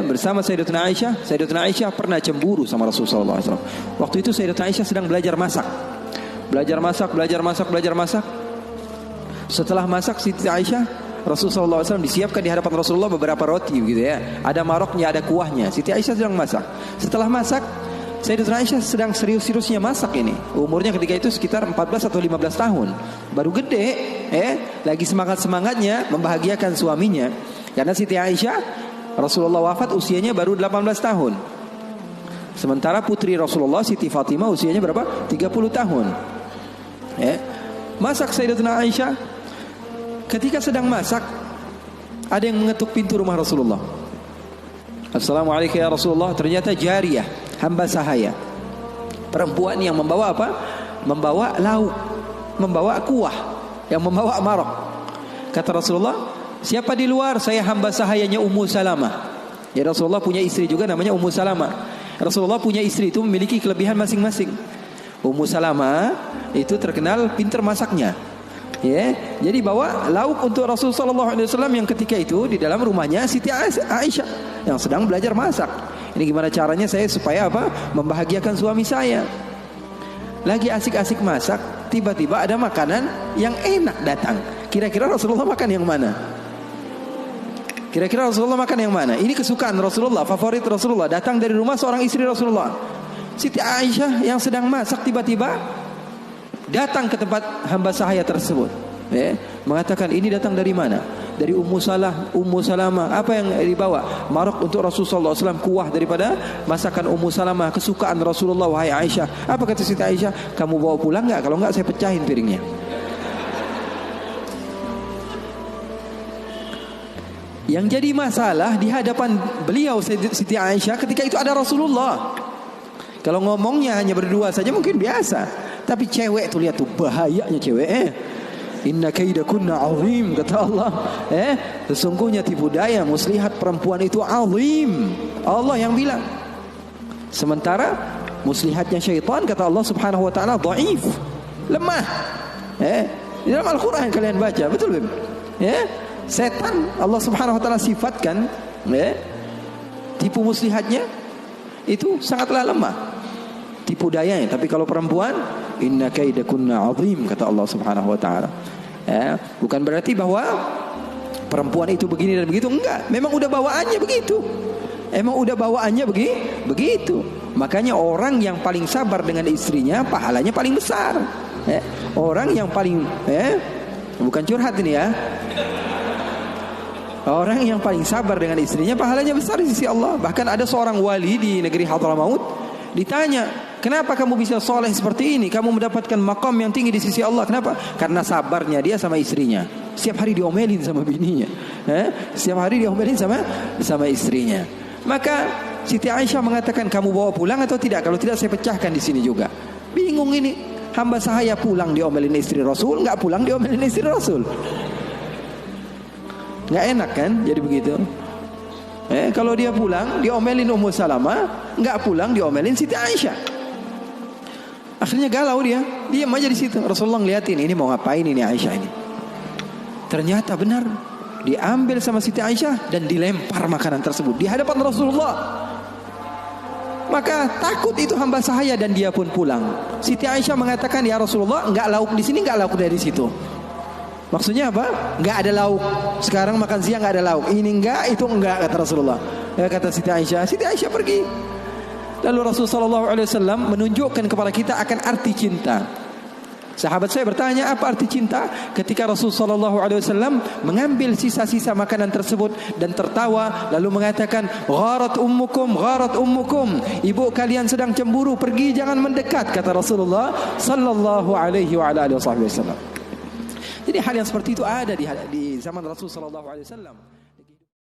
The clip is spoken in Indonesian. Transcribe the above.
bersama Sayyidatuna Aisyah. Sayyidatuna Aisyah pernah cemburu sama Rasulullah SAW. Waktu itu Sayyidatuna Aisyah sedang belajar masak. Belajar masak. Setelah masak Siti Aisyah, Rasulullah SAW disiapkan di hadapan Rasulullah beberapa roti gitu ya. Ada maroknya, ada kuahnya. Siti Aisyah sedang masak. Setelah masak, Sayyidatuna Aisyah sedang serius-seriusnya masak ini. Umurnya ketika itu sekitar 14 atau 15 tahun. Baru gede, lagi semangat-semangatnya membahagiakan suaminya. Karena Siti Aisyah, Rasulullah wafat usianya baru 18 tahun. Sementara putri Rasulullah Siti Fatimah usianya berapa? 30 tahun. Masak Sayyidatuna Aisyah. Ketika sedang masak, ada yang mengetuk pintu rumah Rasulullah. Assalamualaikum ya Rasulullah. Ternyata jariyah, hamba sahaya, perempuan yang membawa apa? Membawa lauk, membawa kuah, yang membawa marok. Kata Rasulullah, siapa di luar? Saya hamba sahayanya Ummu Salamah. Ya, Rasulullah punya istri juga namanya Ummu Salamah. Rasulullah punya istri itu memiliki kelebihan masing-masing. Ummu Salamah itu terkenal pintar masaknya. Jadi bawa lauk untuk Rasulullah SAW yang ketika itu di dalam rumahnya Siti Aisyah yang sedang belajar masak. Ini gimana caranya saya supaya apa? Membahagiakan suami saya. Lagi asik-asik masak, tiba-tiba ada makanan yang enak datang. Kira-kira Rasulullah makan yang mana? Kira-kira Rasulullah makan yang mana? Ini kesukaan Rasulullah, favorit Rasulullah. Datang dari rumah seorang istri Rasulullah. Siti Aisyah yang sedang masak tiba-tiba datang ke tempat hamba sahaya tersebut, mengatakan ini datang dari mana? Dari Ummu Salamah. Apa yang dibawa? Marok untuk Rasulullah SAW, kuah daripada masakan Ummu Salamah, kesukaan Rasulullah. Wahai Aisyah, apa kata Siti Aisyah? Kamu bawa pulang nggak? Kalau nggak saya pecahin piringnya. Yang jadi masalah di hadapan beliau Siti Aisyah ketika itu ada Rasulullah. Kalau ngomongnya hanya berdua saja mungkin biasa. Tapi cewek tuh, lihat tuh bahayanya cewek. Inna kaidakunna azim, kata Allah. Sesungguhnya tipu daya muslihat perempuan itu azim. Allah yang bilang. Sementara muslihatnya syaitan kata Allah Subhanahu wa taala dhaif, lemah. Di dalam Al-Qur'an kalian baca, betul belum? Setan Allah Subhanahu wa taala sifatkan tipu muslihatnya itu sangatlah lemah, tipu dayanya. Tapi kalau perempuan, inna kaidakunna azim, kata Allah Subhanahu wa taala. Bukan berarti bahwa perempuan itu begini dan begitu, enggak. Memang udah bawaannya begitu. Begitu. Makanya orang yang paling sabar dengan istrinya pahalanya paling besar. Orang yang paling bukan curhat ini ya. Orang yang paling sabar dengan istrinya pahalanya besar di sisi Allah. Bahkan ada seorang wali di negeri Hadramaut ditanya, kenapa kamu bisa soleh seperti ini? Kamu mendapatkan maqam yang tinggi di sisi Allah. Kenapa? Karena sabarnya dia sama istrinya. Setiap hari diomelin sama bininya, setiap hari diomelin sama istrinya. Maka Siti Aisyah mengatakan, kamu bawa pulang atau tidak? Kalau tidak saya pecahkan di sini juga. Bingung ini, hamba sahaya pulang diomelin istri Rasul, nggak pulang diomelin istri Rasul. Nggak enak kan jadi begitu. Kalau dia pulang diomelin Ummu Salamah, nggak pulang diomelin Siti Aisyah. Akhirnya galau dia, diam aja di situ. Rasulullah ngeliatin, ini mau ngapain ini Aisyah ini. Ternyata benar, diambil sama Siti Aisyah dan dilempar makanan tersebut di hadapan Rasulullah. Maka takut itu hamba sahaya dan dia pun pulang. Siti Aisyah mengatakan, ya Rasulullah, nggak lauk di sini, nggak lauk dari situ. Maksudnya apa? Nggak ada lauk. Sekarang makan siang nggak ada lauk. Ini enggak, itu enggak, kata Rasulullah. Kata Siti Aisyah. Siti Aisyah pergi. Lalu Rasulullah SAW menunjukkan kepada kita akan arti cinta. Sahabat saya bertanya, apa arti cinta? Ketika Rasulullah SAW mengambil sisa-sisa makanan tersebut dan tertawa, lalu mengatakan, gharat ummukum. Ibu kalian sedang cemburu, pergi, jangan mendekat, kata Rasulullah Sallallahu Alaihi Wasallam. Jadi hal yang seperti itu ada di zaman Rasulullah SAW.